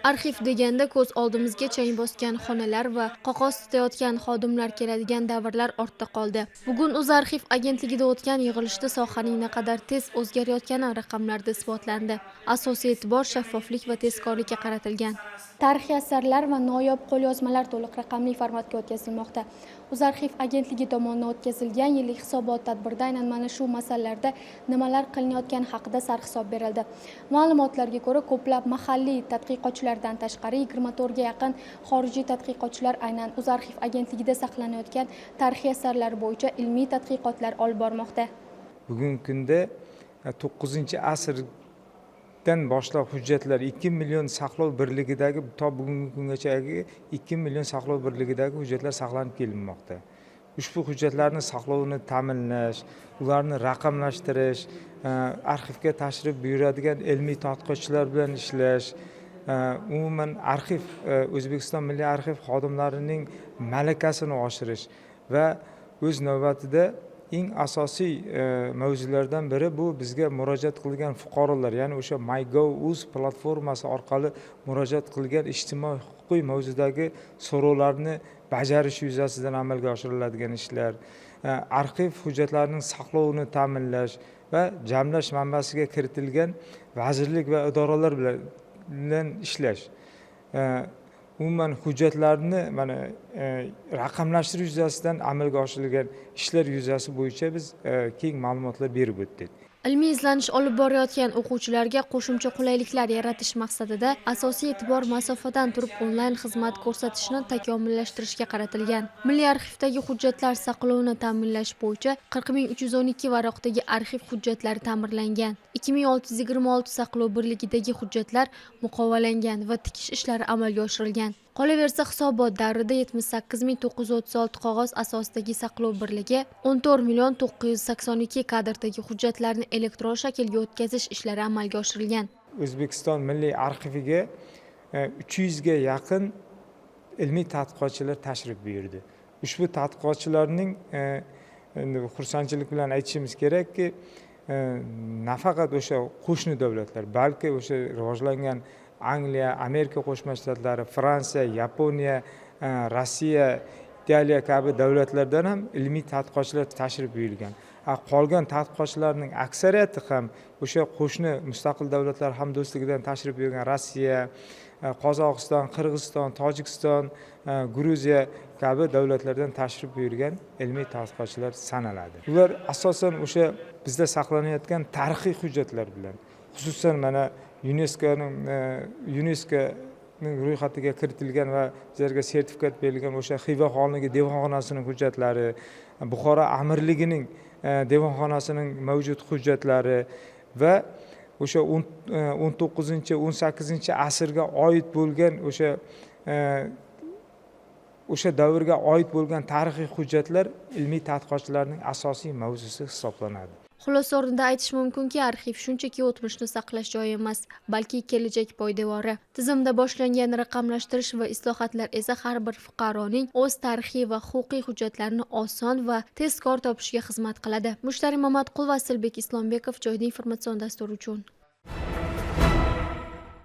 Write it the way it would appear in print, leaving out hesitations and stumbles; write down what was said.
Arxiv deganda ko'z oldimizga chang bosgan xonalar va qog'oz tutayotgan xodimlar keladigan davrlar ortda qoldi. Bugun Arxiv agentligida o'tgan yig'ilishda sohaning naqadar tez o'zgarayotgani raqamlarda isbotlandi. Asosiy e'tibor shaffoflik va tezkorlikka qaratilgan. Tarixiy asarlar va noyob qo'lyozmalar to'liq raqamli formatga o'tkazilmoqda. Arxiv agentligi tomonidan o'tkazilgan yillik hisobot tadbirida aynan mana shu masalalarda nimalar qilinayotgani haqida sarhisob berildi. Ma'lumotlarga ko'ra, ko'plab mahalliy tadqiqotchilardan tashqari 24 ga yaqin xorijiy tadqiqotchilar aynan Arxiv agentligida saqlanayotgan tarixiy asarlar bo'yicha ilmiy tadqiqotlar olib bormoqda. Bugungi kunda 9-asrdan boshlab hujjatlar 2 million saqlov birligidagi to bugungi kungacha 2 million saqlov birligidagi hujjatlar saqlanib kelinmoqda. Ushbu hujjatlarni saqlovini ta'minlash, ularni raqamlashtirish, arxivga tashrif buyuradigan ilmiy tadqiqotchilar bilan ishlash, umuman arxiv O'zbekiston Milliy arxiv xodimlarining malakasini oshirish va o'z navbatida eng asosiy mavzulardan biri bu bizga murojaat qilgan fuqarolar, ya'ni o'sha MyGov.uz platformasi orqali murojaat qilgan ijtimoiy huquqiy mavzudagi so'rovlarni bajarish yuzasidan amalga oshiriladigan ishlar, arxiv hujjatlarining saqlovini ta'minlash va jamlash manbasiga kiritilgan vazirlik va idoralar bilan ishlash. Umuman hujjatlarni raqamlashtirish yuzasidan amalga oshirilgan ishlar yuzasi bo'yicha biz keng ma'lumotlar berib o'tdik. Ilmiy izlanish olib borayotgan o'quvchilarga qo'shimcha qulayliklar yaratish maqsadida asosiy e'tibor masofadan turib onlayn xizmat ko'rsatishni takomillashtirishga qaratilgan. Milliy arxivdagi hujjatlar saqlovini ta'minlash bo'yicha 40.312 varaqdagi arxiv hujjatlari ta'mirlangan. 2626 saqlov birligidagi hujjatlar muqovalangan va tikish ishlari amalga oshirilgan. Qolaversa, hisobot davrida 78.936 qog'oz asosidagi saqlov birligi 14.982 kadrdagi hujjatlarni elektron shaklga o'tkazish ishlari amalga oshirilgan. O'zbekiston Milliy arxiviga 300 ga yaqin ilmiy tadqiqotchilar tashrif buyurdi. Ushbu tadqiqotchilarning xursandchilik bilan aytishimiz kerakki, nafaqat o'sha qo'shni davlatlar, balki o'sha rivojlangan Angliya, Amerika Qo'shma Shtatlari, Fransiya, Yaponiya, Rossiya, Italiya kabi davlatlardan ham ilmiy tadqiqotchilar tashrif buyurgan. Qolgan tadqiqotchilarning aksariyati ham o'sha qo'shni mustaqil davlatlar hamdo'stligidan tashrif buyurgan Rossiya, Qozog'iston, Qirg'iziston, Tojikiston, Gruziya kabi davlatlardan tashrif buyurgan ilmiy tadqiqotchilar sanaladi. Ular asosan o'sha bizda saqlanayotgan tarixiy hujjatlar bilan, xususan mana UNESCOning ro'yxatiga kiritilgan va bizlarga sertifikat berilgan o'sha Xiva xonligi devonxonasining hujjatlari, Buxoro amirligining devonxonasining mavjud hujjatlari va o'sha 19-18-asrga oid bo'lgan o'sha davrga oid bo'lgan tarixiy hujjatlar ilmiy tadqiqotchilarning asosiy mavzusi hisoblanadi. Xulosa o'rnida aytish mumkinki, arxiv shunchaki o'tmishni saqlash joyi emas, balki kelajak poydevori. Tizimda boshlangan raqamlashtirish va islohotlar esa har bir fuqaroning o'z tarixiy va huquqiy hujjatlarini oson va tezkor topishiga xizmat qiladi. Mushtari Mamatqul va Asilbek Islombekov, Joyda informatsion dasturi uchun.